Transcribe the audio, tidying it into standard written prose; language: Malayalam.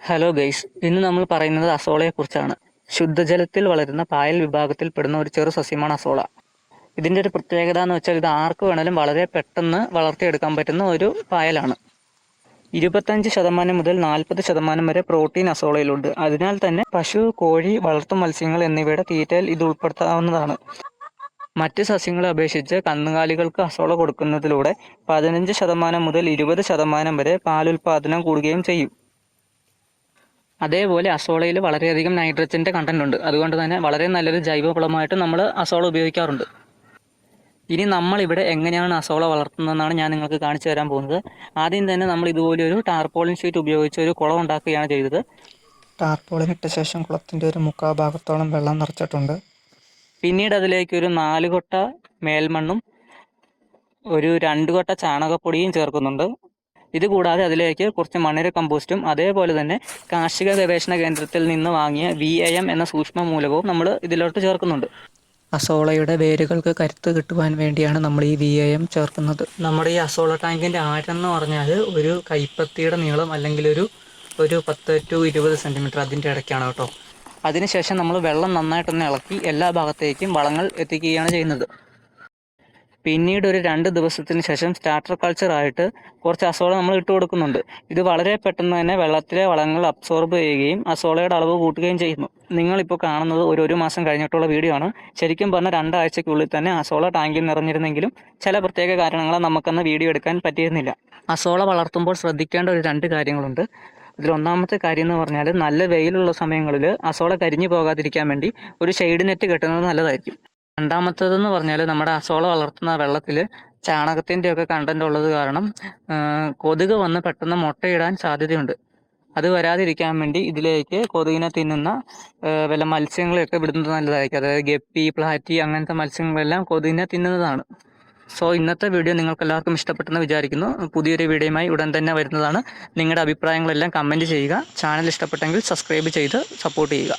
ഹലോ ഗൈസ്, ഇന്ന് നമ്മൾ പറയുന്നത് അസോളയെക്കുറിച്ചാണ്. ശുദ്ധജലത്തിൽ വളരുന്ന പായൽ വിഭാഗത്തിൽപ്പെടുന്ന ഒരു ചെറു സസ്യമാണ് അസോള. ഇതിൻ്റെ ഒരു പ്രത്യേകത എന്ന് വെച്ചാൽ ഇത് ആർക്ക് വേണേലും വളരെ പെട്ടെന്ന് വളർത്തിയെടുക്കാൻ പറ്റുന്ന ഒരു പായലാണ്. 25% മുതൽ 40% വരെ പ്രോട്ടീൻ അസോളയിലുണ്ട്. അതിനാൽ തന്നെ പശു, കോഴി, വളർത്തു മത്സ്യങ്ങൾ എന്നിവയുടെ തീറ്റയിൽ ഇത് ഉൾപ്പെടുത്താവുന്നതാണ്. മറ്റ് സസ്യങ്ങളെ അപേക്ഷിച്ച് കന്നുകാലികൾക്ക് അസോള കൊടുക്കുന്നതിലൂടെ 15% മുതൽ 20% വരെ പാലുൽപാദനം കൂടുകയും ചെയ്യും. അതേപോലെ അസോളയിൽ വളരെയധികം നൈട്രജൻ്റെ കണ്ടന്റ് ഉണ്ട്. അതുകൊണ്ട് തന്നെ വളരെ നല്ലൊരു ജൈവവളമായിട്ട് നമ്മൾ അസോള ഉപയോഗിക്കാറുണ്ട്. ഇനി നമ്മളിവിടെ എങ്ങനെയാണ് അസോള വളർത്തുന്നതെന്നാണ് ഞാൻ നിങ്ങൾക്ക് കാണിച്ചു തരാൻ പോകുന്നത്. ആദ്യം തന്നെ നമ്മൾ ഇതുപോലൊരു ടാർപോളിൻ ഷീറ്റ് ഉപയോഗിച്ച് ഒരു കുളം ഉണ്ടാക്കുകയാണ് ചെയ്തത്. ടാർപോളിൻ ഇട്ട ശേഷം കുളത്തിൻ്റെ ഒരു മുക്കാൽ ഭാഗത്തോളം വെള്ളം നിറച്ചിട്ടുണ്ട്. പിന്നീട് അതിലേക്ക് ഒരു 4 കൊട്ട മേൽമണ്ണും ഒരു 2 കൊട്ട ചാണകപ്പൊടിയും ചേർക്കുന്നുണ്ട്. ഇതുകൂടാതെ അതിലേക്ക് കുറച്ച് മണ്ണിര കമ്പോസ്റ്റും അതേപോലെ തന്നെ കാർഷിക ഗവേഷണ കേന്ദ്രത്തിൽ നിന്ന് വാങ്ങിയ VAM എന്ന സൂക്ഷ്മ മൂലകവും നമ്മൾ ഇതിലോട്ട് ചേർക്കുന്നുണ്ട്. അസോളയുടെ വേരുകൾക്ക് കരുത്ത് കിട്ടുവാൻ വേണ്ടിയാണ് നമ്മൾ ഈ VAM ചേർക്കുന്നത്. നമ്മുടെ ഈ അസോള ടാങ്കിൻ്റെ ആഴം എന്ന് പറഞ്ഞാൽ ഒരു കൈപ്പത്തിയുടെ നീളം അല്ലെങ്കിൽ ഒരു 10 to 20 സെൻറ്റിമീറ്റർ അതിൻ്റെ ഇടയ്ക്കാണ് കേട്ടോ. അതിനുശേഷം നമ്മൾ വെള്ളം നന്നായിട്ടൊന്ന് ഇളക്കി എല്ലാ ഭാഗത്തേക്കും വളങ്ങൾ എത്തിക്കുകയാണ് ചെയ്യുന്നത്. പിന്നീട് ഒരു 2 ദിവസത്തിന് ശേഷം സ്റ്റാർട്ടർ കൾച്ചറായിട്ട് കുറച്ച് അസോള നമ്മൾ ഇട്ട് കൊടുക്കുന്നുണ്ട്. ഇത് വളരെ പെട്ടെന്ന് തന്നെ വെള്ളത്തിലെ വളങ്ങൾ അബ്സോർബ് ചെയ്യുകയും അസോളയുടെ അളവ് കൂട്ടുകയും ചെയ്യുന്നു. നിങ്ങളിപ്പോൾ കാണുന്നത് ഒരു മാസം കഴിഞ്ഞിട്ടുള്ള വീഡിയോ ആണ്. ശരിക്കും പറഞ്ഞാൽ 2 ആഴ്ചയ്ക്കുള്ളിൽ തന്നെ അസോള ടാങ്കിൽ നിറഞ്ഞിരുന്നെങ്കിലും ചില പ്രത്യേക കാരണങ്ങളാൽ നമുക്കന്ന് വീഡിയോ എടുക്കാൻ പറ്റിയിരുന്നില്ല. അസോള വളർത്തുമ്പോൾ ശ്രദ്ധിക്കേണ്ട ഒരു 2 കാര്യങ്ങളുണ്ട്. ഇതിലൊന്നാമത്തെ കാര്യം എന്ന് പറഞ്ഞാൽ നല്ല വെയിലുള്ള സമയങ്ങളിൽ അസോള കരിഞ്ഞു പോകാതിരിക്കാൻ വേണ്ടി ഒരു ഷെയ്ഡ് നെറ്റ് കെട്ടുന്നത് നല്ലതായിരിക്കും. രണ്ടാമത്തേതെന്ന് പറഞ്ഞാൽ നമ്മുടെ അസോള വളർത്തുന്ന വെള്ളത്തിൽ ചാണകത്തിൻ്റെയൊക്കെ കണ്ടന്റ് ഉള്ളത് കാരണം കൊതുക് വന്ന് പെട്ടെന്ന് മുട്ടയിടാൻ സാധ്യതയുണ്ട്. അത് വരാതിരിക്കാൻ വേണ്ടി ഇതിലേക്ക് കൊതുകിനെ തിന്നുന്ന വല്ല മത്സ്യങ്ങളെയൊക്കെ വിടുന്നത് നല്ലതായിരിക്കും. അതായത് ഗപ്പി, പ്ലാറ്റി അങ്ങനത്തെ മത്സ്യങ്ങളെല്ലാം കൊതുകിനെ തിന്നുന്നതാണ്. സോ ഇന്നത്തെ വീഡിയോ നിങ്ങൾക്ക് എല്ലാവർക്കും ഇഷ്ടപ്പെട്ടെന്ന് വിചാരിക്കുന്നു. പുതിയൊരു വീഡിയോയുമായി ഉടൻ തന്നെ വരുന്നതാണ്. നിങ്ങളുടെ അഭിപ്രായങ്ങളെല്ലാം കമൻറ്റ് ചെയ്യുക. ചാനൽ ഇഷ്ടപ്പെട്ടെങ്കിൽ സബ്സ്ക്രൈബ് ചെയ്ത് സപ്പോർട്ട് ചെയ്യുക.